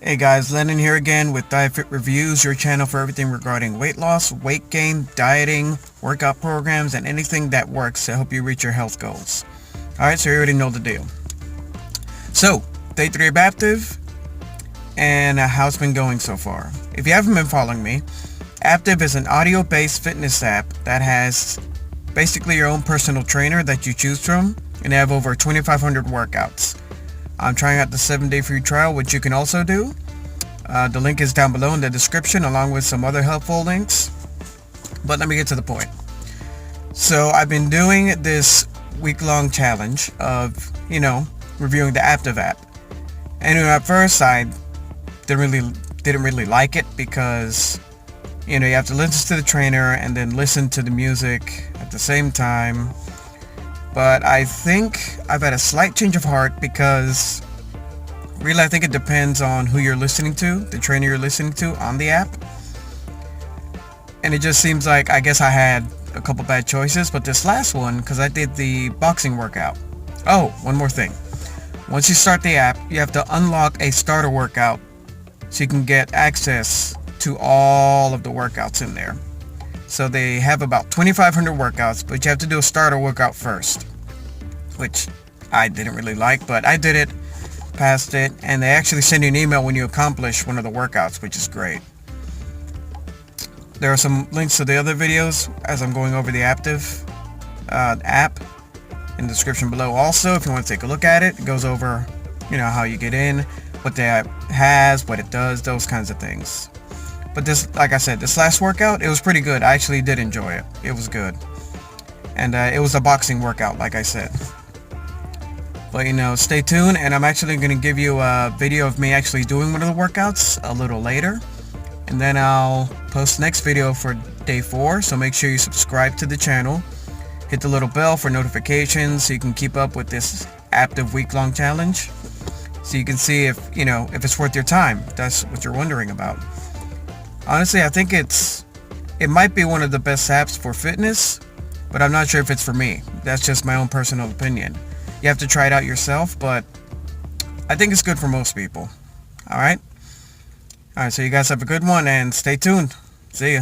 Hey guys, Lennon here again with Diet Fit Reviews, your channel for everything regarding weight loss, weight gain, dieting, workout programs, and anything that works to help you reach your health goals. Alright, so you already know the deal. So, day 3 of Active, and how it's been going so far. If you haven't been following me, Active is an audio-based fitness app that has basically your own personal trainer that you choose from, and they have over 2,500 workouts. I'm trying out the 7-day free trial, which you can also do. The link is down below in the description, along with some other helpful links. But let me get to the point. So I've been doing this week-long challenge of, reviewing the Active app. And at first I didn't really like it because, you have to listen to the trainer and then listen to the music at the same time. But I think I've had a slight change of heart because really I think it depends on who you're listening to, the trainer you're listening to on the app. And it just seems like, I guess I had a couple bad choices, but this last one, because I did the boxing workout. Oh, one more thing. Once you start the app, you have to unlock a starter workout so you can get access to all of the workouts in there. So they have about 2,500 workouts, but you have to do a starter workout first, which I didn't really like, but I did it, passed it, and they actually send you an email when you accomplish one of the workouts, which is great. There are some links to the other videos as I'm going over the Active app in the description below. Also, if you want to take a look at it, it goes over, how you get in, what the app has, what it does, those kinds of things. But this, like I said, this last workout, it was pretty good. I actually did enjoy it. It was good. And it was a boxing workout, like I said. But, stay tuned. And I'm actually going to give you a video of me actually doing one of the workouts a little later. And then I'll post the next video for day 4. So make sure you subscribe to the channel. Hit the little bell for notifications so you can keep up with this Active week-long challenge. So you can see if it's worth your time. If that's what you're wondering about. Honestly, I think it might be one of the best apps for fitness, but I'm not sure if it's for me. That's just my own personal opinion. You have to try it out yourself, but I think it's good for most people. Alright? Alright, so you guys have a good one and stay tuned. See ya.